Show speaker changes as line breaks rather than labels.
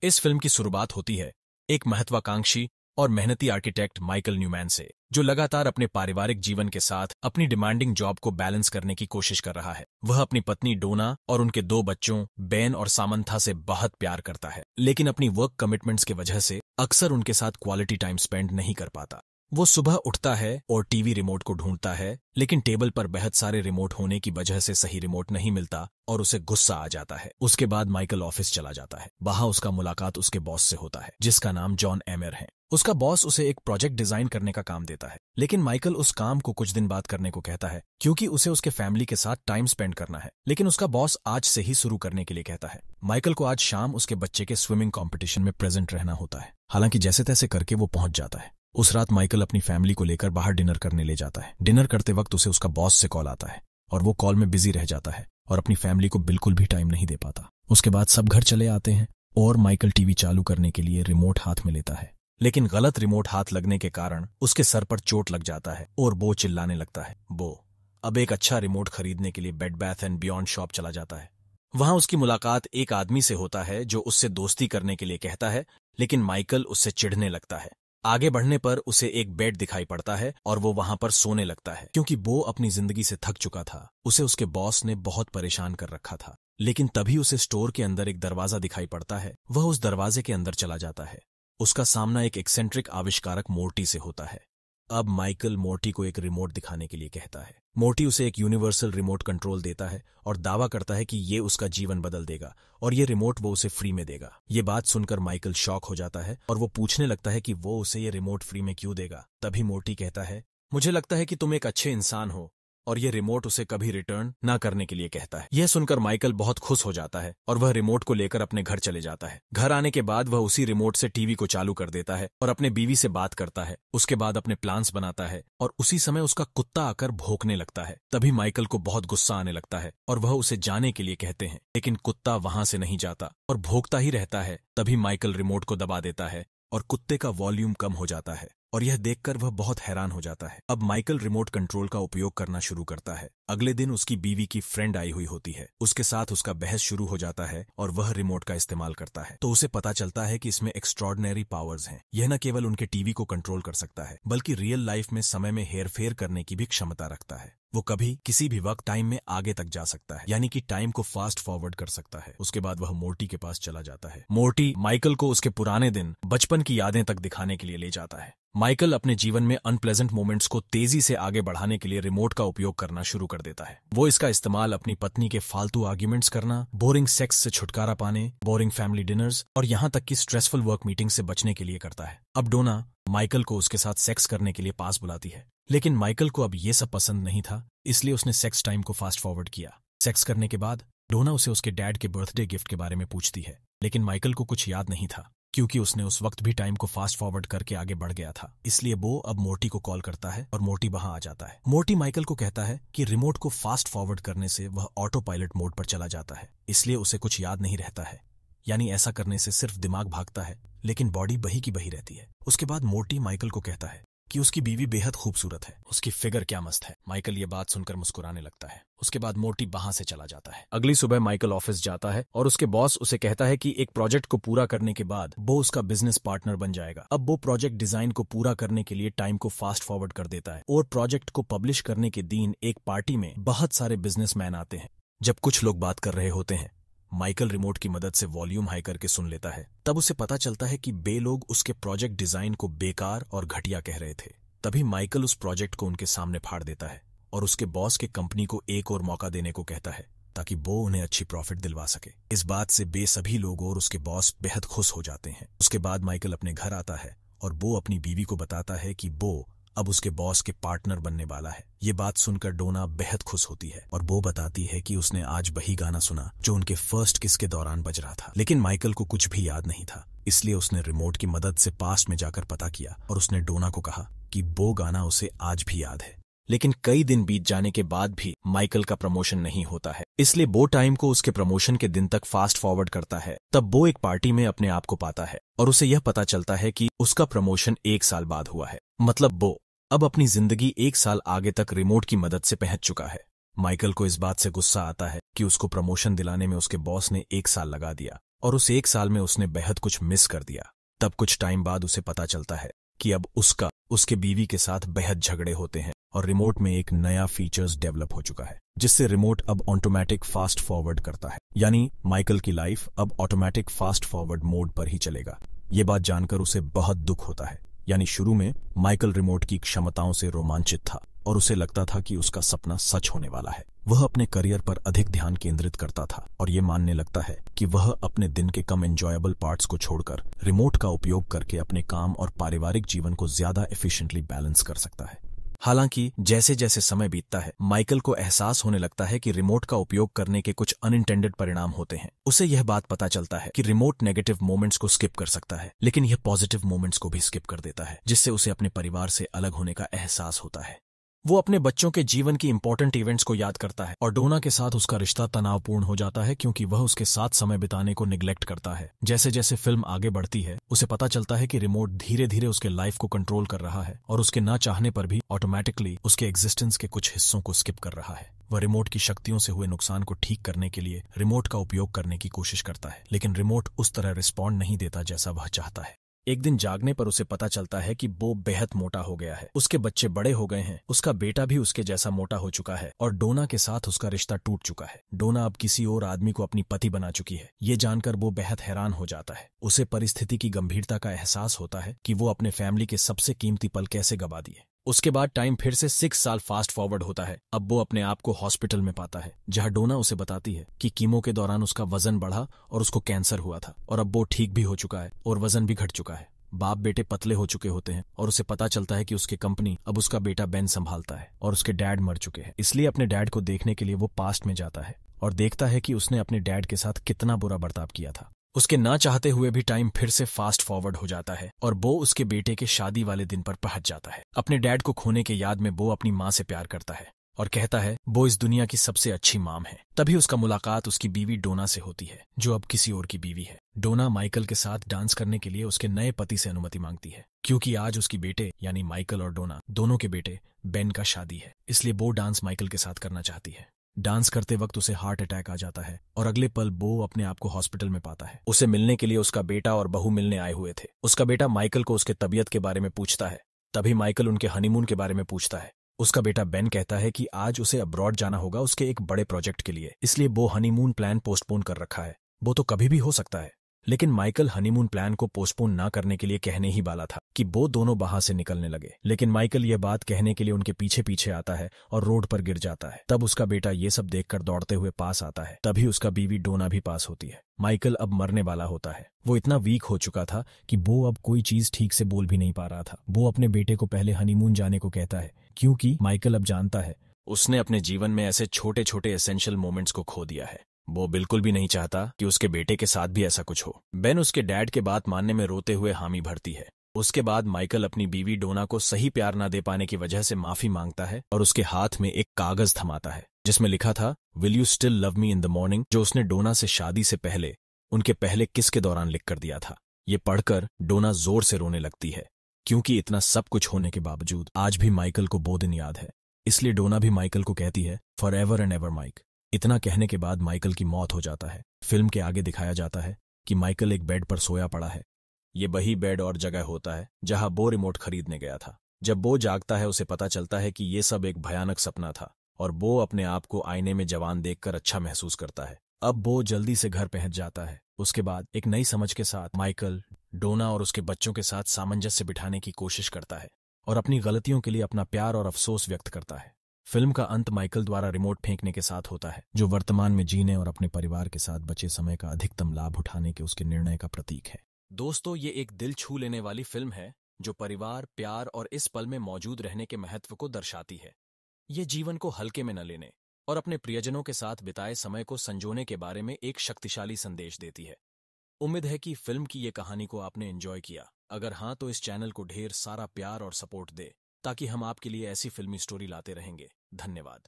इस फिल्म की शुरुआत होती है एक महत्वाकांक्षी और मेहनती आर्किटेक्ट माइकल न्यूमैन से, जो लगातार अपने पारिवारिक जीवन के साथ अपनी डिमांडिंग जॉब को बैलेंस करने की कोशिश कर रहा है। वह अपनी पत्नी डोना और उनके 2 बच्चों बेन और सामंथा से बहुत प्यार करता है, लेकिन अपनी वर्क कमिटमेंट्स की वजह से अक्सर उनके साथ क्वालिटी टाइम स्पेंड नहीं कर पाता। वो सुबह उठता है और टीवी रिमोट को ढूंढता है, लेकिन टेबल पर बहुत सारे रिमोट होने की वजह से सही रिमोट नहीं मिलता और उसे गुस्सा आ जाता है। उसके बाद माइकल ऑफिस चला जाता है। वहां उसका मुलाकात उसके बॉस से होता है, जिसका नाम जॉन एमर है। उसका बॉस उसे एक प्रोजेक्ट डिजाइन करने का काम देता है, लेकिन माइकल उस काम को कुछ दिन बाद करने को कहता है, क्योंकि उसे उसके फैमिली के साथ टाइम स्पेंड करना है। लेकिन उसका बॉस आज से ही शुरू करने के लिए कहता है। माइकल को आज शाम उसके बच्चे के स्विमिंग कॉम्पिटिशन में प्रेजेंट रहना होता है। हालांकि जैसे तैसे करके वो पहुंच जाता है। उस रात माइकल अपनी फैमिली को लेकर बाहर डिनर करने ले जाता है। डिनर करते वक्त उसे उसका बॉस से कॉल आता है और वो कॉल में बिजी रह जाता है और अपनी फैमिली को बिल्कुल भी टाइम नहीं दे पाता। उसके बाद सब घर चले आते हैं और माइकल टीवी चालू करने के लिए रिमोट हाथ में लेता है, लेकिन गलत रिमोट हाथ लगने के कारण उसके सर पर चोट लग जाता है और वो चिल्लाने लगता है। वो अब एक अच्छा रिमोट खरीदने के लिए बेड बैथ एंड बियॉन्ड शॉप चला जाता है। वहां उसकी मुलाकात एक आदमी से होता है जो उससे दोस्ती करने के लिए कहता है, लेकिन माइकल उससे चिढ़ने लगता है। आगे बढ़ने पर उसे एक बेड दिखाई पड़ता है और वो वहां पर सोने लगता है, क्योंकि वो अपनी जिंदगी से थक चुका था। उसे उसके बॉस ने बहुत परेशान कर रखा था। लेकिन तभी उसे स्टोर के अंदर एक दरवाजा दिखाई पड़ता है। वह उस दरवाजे के अंदर चला जाता है। उसका सामना एक एक्सेंट्रिक आविष्कारक मोर्टी से होता है। अब माइकल मोर्टी को एक रिमोट दिखाने के लिए कहता है। मोर्टी उसे एक यूनिवर्सल रिमोट कंट्रोल देता है और दावा करता है कि ये उसका जीवन बदल देगा और ये रिमोट वो उसे फ्री में देगा। ये बात सुनकर माइकल शॉक हो जाता है और वो पूछने लगता है कि वो उसे ये रिमोट फ्री में क्यों देगा। तभी मोर्टी कहता है, मुझे लगता है कि तुम एक अच्छे इंसान हो, और ये रिमोट उसे कभी रिटर्न ना करने के लिए कहता है। यह सुनकर माइकल बहुत खुश हो जाता है और वह रिमोट को लेकर अपने घर चले जाता है। घर आने के बाद वह उसी रिमोट से टीवी को चालू कर देता है और अपने बीवी से बात करता है। उसके बाद अपने प्लान्स बनाता है और उसी समय उसका कुत्ता आकर भौंकने लगता है। तभी माइकल को बहुत गुस्सा आने लगता है और वह उसे जाने के लिए कहते हैं, लेकिन कुत्ता वहां से नहीं जाता और भौंकता ही रहता है। तभी माइकल रिमोट को दबा देता है और कुत्ते का वॉल्यूम कम हो जाता है और यह देखकर वह बहुत हैरान हो जाता है। अब माइकल रिमोट कंट्रोल का उपयोग करना शुरू करता है। अगले दिन उसकी बीवी की फ्रेंड आई हुई होती है। उसके साथ उसका बहस शुरू हो जाता है और वह रिमोट का इस्तेमाल करता है, तो उसे पता चलता है कि इसमें एक्स्ट्रॉर्डिनरी पावर्स हैं। यह न केवल उनके टीवी को कंट्रोल कर सकता है, बल्कि रियल लाइफ में समय में हेरफेर करने की भी क्षमता रखता है। वो कभी किसी भी वक्त टाइम में आगे तक जा सकता है, यानी कि टाइम को फास्ट फॉरवर्ड कर सकता है। उसके बाद वह मोर्टी के पास चला जाता है। मोर्टी माइकल को उसके पुराने दिन, बचपन की यादें तक दिखाने के लिए ले जाता है। माइकल अपने जीवन में अनप्लेजेंट मोमेंट्स को तेजी से आगे बढ़ाने के लिए रिमोट का उपयोग करना शुरू कर देता है। वो इसका इस्तेमाल अपनी पत्नी के फालतू आर्ग्यूमेंट्स करना, बोरिंग सेक्स से छुटकारा पाने, बोरिंग फैमिली डिनर्स और यहाँ तक कि स्ट्रेसफुल वर्क मीटिंग से बचने के लिए करता है। अब डोना माइकल को उसके साथ सेक्स करने के लिए पास बुलाती है, लेकिन माइकल को अब ये सब पसंद नहीं था, इसलिए उसने सेक्स टाइम को फास्ट फॉरवर्ड किया। सेक्स करने के बाद डोना उसे उसके डैड के बर्थडे गिफ्ट के बारे में पूछती है, लेकिन माइकल को कुछ याद नहीं था, क्योंकि उसने उस वक्त भी टाइम को फास्ट फॉरवर्ड करके आगे बढ़ गया था। इसलिए वो अब मोर्टी को कॉल करता है और मोर्टी वहां आ जाता है। मोर्टी माइकल को कहता है कि रिमोट को फास्ट फॉरवर्ड करने से वह ऑटो पायलट मोड पर चला जाता है, इसलिए उसे कुछ याद नहीं रहता है। यानी ऐसा करने से सिर्फ दिमाग भागता है, लेकिन बॉडी बही की बही रहती है। उसके बाद मोर्टी माइकल को कहता है कि उसकी बीवी बेहद खूबसूरत है, उसकी फिगर क्या मस्त है। माइकल ये बात सुनकर मुस्कुराने लगता है। उसके बाद मोर्टी वहां से चला जाता है। अगली सुबह माइकल ऑफिस जाता है और उसके बॉस उसे कहता है कि एक प्रोजेक्ट को पूरा करने के बाद वो उसका बिजनेस पार्टनर बन जाएगा। अब वो प्रोजेक्ट डिजाइन को पूरा करने के लिए टाइम को फास्ट फॉरवर्ड कर देता है और प्रोजेक्ट को पब्लिश करने के दिन एक पार्टी में बहुत सारे बिजनेसमैन आते हैं। जब कुछ लोग बात कर रहे होते हैं, माइकल रिमोट की मदद से वॉल्यूम हाई करके सुन लेता है। तब उसे पता चलता है कि बे लोग उसके प्रोजेक्ट डिजाइन को बेकार और घटिया कह रहे थे। तभी माइकल उस प्रोजेक्ट को उनके सामने फाड़ देता है और उसके बॉस के कंपनी को एक और मौका देने को कहता है, ताकि वो उन्हें अच्छी प्रॉफिट दिलवा सके। इस बात से बे सभी लोग और उसके बॉस बेहद खुश हो जाते हैं। उसके बाद माइकल अपने घर आता है और वो अपनी बीवी को बताता है कि वो अब उसके बॉस के पार्टनर बनने वाला है। ये बात सुनकर डोना बेहद खुश होती है और वो बताती है कि उसने आज वही गाना सुना जो उनके फर्स्ट किस के दौरान बज रहा था। लेकिन माइकल को कुछ भी याद नहीं था, इसलिए उसने रिमोट की मदद से पास्ट में जाकर पता किया और उसने डोना को कहा कि वो गाना उसे आज भी याद है। लेकिन कई दिन बीत जाने के बाद भी माइकल का प्रमोशन नहीं होता है, इसलिए वो टाइम को उसके प्रमोशन के दिन तक फास्ट फॉरवर्ड करता है। तब वो एक पार्टी में अपने आप को पाता है और उसे यह पता चलता है कि उसका प्रमोशन 1 साल बाद हुआ है। मतलब वो अब अपनी जिंदगी 1 साल आगे तक रिमोट की मदद से पहुंच चुका है। माइकल को इस बात से गुस्सा आता है कि उसको प्रमोशन दिलाने में उसके बॉस ने 1 साल लगा दिया और उस 1 साल में उसने बेहद कुछ मिस कर दिया। तब कुछ टाइम बाद उसे पता चलता है कि अब उसके बीवी के साथ बेहद झगड़े होते हैं और रिमोट में एक नया फीचर्स डेवलप हो चुका है, जिससे रिमोट अब ऑटोमेटिक फास्ट फॉरवर्ड करता है। यानी माइकल की लाइफ अब ऑटोमेटिक फास्ट फॉरवर्ड मोड पर ही चलेगा। ये बात जानकर उसे बहुत दुख होता है। यानी शुरू में माइकल रिमोट की क्षमताओं से रोमांचित था और उसे लगता था कि उसका सपना सच होने वाला है। वह अपने करियर पर अधिक ध्यान केंद्रित करता था और ये मानने लगता है कि वह अपने दिन के कम एंजॉयबल पार्ट्स को छोड़कर रिमोट का उपयोग करके अपने काम और पारिवारिक जीवन को ज्यादा एफिशिएंटली बैलेंस कर सकता है। हालांकि जैसे जैसे समय बीतता है, माइकल को एहसास होने लगता है कि रिमोट का उपयोग करने के कुछ अनइंटेंडेड परिणाम होते हैं। उसे यह बात पता चलता है कि रिमोट नेगेटिव मोमेंट्स को स्किप कर सकता है, लेकिन यह पॉजिटिव मोमेंट्स को भी स्किप कर देता है, जिससे उसे अपने परिवार से अलग होने का एहसास होता है। वो अपने बच्चों के जीवन की इंपॉर्टेंट इवेंट्स को याद करता है और डोना के साथ उसका रिश्ता तनावपूर्ण हो जाता है, क्योंकि वह उसके साथ समय बिताने को निग्लेक्ट करता है। जैसे जैसे फिल्म आगे बढ़ती है, उसे पता चलता है कि रिमोट धीरे धीरे उसके लाइफ को कंट्रोल कर रहा है और उसके ना चाहने पर भी ऑटोमेटिकली उसके एग्जिस्टेंस के कुछ हिस्सों को स्किप कर रहा है। वह रिमोट की शक्तियों से हुए नुकसान को ठीक करने के लिए रिमोट का उपयोग करने की कोशिश करता है, लेकिन रिमोट उस तरह रिस्पॉन्ड नहीं देता जैसा वह चाहता है। एक दिन जागने पर उसे पता चलता है कि बो बेहद मोटा हो गया है। उसके बच्चे बड़े हो गए हैं, उसका बेटा भी उसके जैसा मोटा हो चुका है और डोना के साथ उसका रिश्ता टूट चुका है। डोना अब किसी और आदमी को अपनी पति बना चुकी है। ये जानकर वो बेहद हैरान हो जाता है। उसे परिस्थिति की गंभीरता का एहसास होता है कि वो अपने फैमिली के सबसे कीमती पल कैसे गवा दिए। उसके बाद टाइम फिर से 6 साल फास्ट फॉरवर्ड होता है। अब वो अपने आप को हॉस्पिटल में पाता है, जहां डोना उसे बताती है कि कीमो के दौरान उसका वजन बढ़ा और उसको कैंसर हुआ था और अब वो ठीक भी हो चुका है और वजन भी घट चुका है। बाप बेटे पतले हो चुके होते हैं और उसे पता चलता है कि उसकी कंपनी अब उसका बेटा बेन संभालता है और उसके डैड मर चुके हैं। इसलिए अपने डैड को देखने के लिए वो पास्ट में जाता है और देखता है कि उसने अपने डैड के साथ कितना बुरा बर्ताव किया था। उसके ना चाहते हुए भी टाइम फिर से फास्ट फॉरवर्ड हो जाता है और बो उसके बेटे के शादी वाले दिन पर पहुंच जाता है। अपने डैड को खोने के याद में बो अपनी माँ से प्यार करता है और कहता है वो इस दुनिया की सबसे अच्छी माम है। तभी उसका मुलाकात उसकी बीवी डोना से होती है, जो अब किसी और की बीवी है। डोना माइकल के साथ डांस करने के लिए उसके नए पति से अनुमति मांगती है, क्योंकि आज उसकी बेटे यानी माइकल और डोना दोनों के बेटे बेन का शादी है। इसलिए वो डांस माइकल के साथ करना चाहती है। डांस करते वक्त उसे हार्ट अटैक आ जाता है और अगले पल बो अपने आप को हॉस्पिटल में पाता है। उसे मिलने के लिए उसका बेटा और बहू मिलने आए हुए थे। उसका बेटा माइकल को उसके तबीयत के बारे में पूछता है। तभी माइकल उनके हनीमून के बारे में पूछता है। उसका बेटा बेन कहता है कि आज उसे अब्रॉड जाना होगा उसके एक बड़े प्रोजेक्ट के लिए, इसलिए वो हनीमून प्लान पोस्टपोन कर रखा है। वो तो कभी भी हो सकता है। लेकिन माइकल हनीमून प्लान को पोस्टपोन ना करने के लिए कहने ही वाला था कि वो दोनों वहां से निकलने लगे, लेकिन माइकल ये बात कहने के लिए उनके पीछे पीछे आता है और रोड पर गिर जाता है। तब उसका बेटा ये सब देखकर दौड़ते हुए पास आता है। तभी उसका बीवी डोना भी पास होती है। माइकल अब मरने वाला होता है। वो इतना वीक हो चुका था कि वो अब कोई चीज ठीक से बोल भी नहीं पा रहा था। वो अपने बेटे को पहले हनीमून जाने को कहता है, क्योंकि माइकल अब जानता है उसने अपने जीवन में ऐसे छोटे छोटे एसेंशियल मोमेंट्स को खो दिया है। वो बिल्कुल भी नहीं चाहता कि उसके बेटे के साथ भी ऐसा कुछ हो। बेन उसके डैड के बात मानने में रोते हुए हामी भरती है। उसके बाद माइकल अपनी बीवी डोना को सही प्यार ना दे पाने की वजह से माफी मांगता है और उसके हाथ में एक कागज थमाता है जिसमें लिखा था will you still love me in the morning, जो उसने डोना से शादी से पहले उनके पहले किस के दौरान लिख कर दिया था। ये पढ़कर डोना जोर से रोने लगती है, क्योंकि इतना सब कुछ होने के बावजूद आज भी माइकल को वो दिन याद है। इसलिए डोना भी माइकल को कहती है for ever and ever Mike. इतना कहने के बाद माइकल की मौत हो जाता है। फिल्म के आगे दिखाया जाता है कि माइकल एक बेड पर सोया पड़ा है। ये वही बेड और जगह होता है जहां बो रिमोट खरीदने गया था। जब बो जागता है उसे पता चलता है कि ये सब एक भयानक सपना था और बो अपने आप को आईने में जवान देखकर अच्छा महसूस करता है। अब बो जल्दी से घर पहुंच जाता है। उसके बाद एक नई समझ के साथ माइकल डोना और उसके बच्चों के साथ सामंजस्य बिठाने की कोशिश करता है और अपनी गलतियों के लिए अपना प्यार और अफसोस व्यक्त करता है। फिल्म का अंत माइकल द्वारा रिमोट फेंकने के साथ होता है, जो वर्तमान में जीने और अपने परिवार के साथ बचे समय का अधिकतम लाभ उठाने के उसके निर्णय का प्रतीक है। दोस्तों, ये एक दिल छू लेने वाली फिल्म है जो परिवार, प्यार और इस पल में मौजूद रहने के महत्व को दर्शाती है। ये जीवन को हल्के में न लेने और अपने प्रियजनों के साथ बिताए समय को संजोने के बारे में एक शक्तिशाली संदेश देती है। उम्मीद है कि फिल्म की ये कहानी को आपने एंजॉय किया। अगर हाँ, तो इस चैनल को ढेर सारा प्यार और सपोर्ट दे, ताकि हम आपके लिए ऐसी फिल्मी स्टोरी लाते रहेंगे। धन्यवाद।